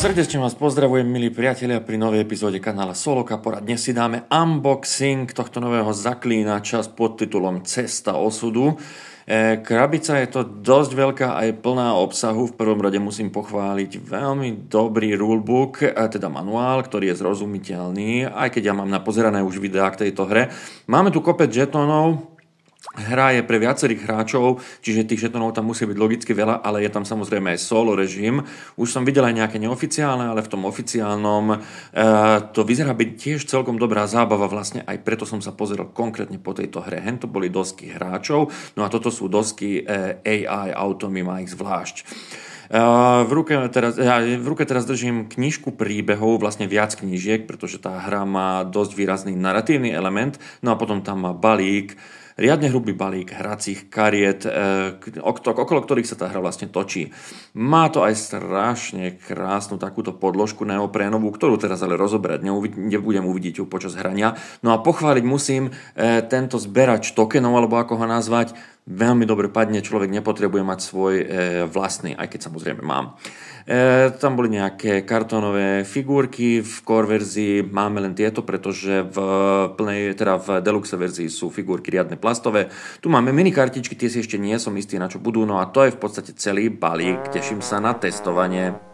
Srdečne vás pozdravujem, milí priatelia, pri novej epizóde kanála Solokapora. Dnes si dáme unboxing tohto nového zaklínača s podtitulom Cesta osudu. Krabica je to dosť veľká a je plná obsahu. V prvom rade musím pochváliť veľmi dobrý rulebook, teda manuál, ktorý je zrozumiteľný, aj keď ja mám napozerané už videá k tejto hre. Máme tu kopec žetónov. Hra je pre viacerých hráčov, čiže tých žetónov tam musí byť logicky veľa, ale je tam samozrejme aj solo režim. Už som videl aj nejaké neoficiálne, ale v tom oficiálnom to vyzerá byť tiež celkom dobrá zábava, vlastne aj preto som sa pozeral konkrétne po tejto hre. Hento boli dosky hráčov, no a toto sú dosky AI Automy, má ich zvlášť. V ruke teraz držím knižku príbehov, vlastne viac knížiek, pretože tá hra má dosť výrazný naratívny element, no a potom tam má balík, riadne hrubý balík hracích kariet, okolo ktorých sa tá hra vlastne točí. Má to aj strašne krásnu takúto podložku neoprénovú, ktorú teraz ale rozoberať nebudem, uvidieť ju počas hrania. No a pochváliť musím tento zberač tokenov, alebo ako ho nazvať. Veľmi dobre padne, človek nepotrebuje mať svoj vlastný, aj keď samozrejme mám. Tam boli nejaké kartónové figurky, v core verzii máme len tieto, pretože v deluxe verzii sú figurky riadne plastové. Tu máme mini kartičky, tie si ešte nie som istý, na čo budú, no a to je v podstate celý balík, teším sa na testovanie.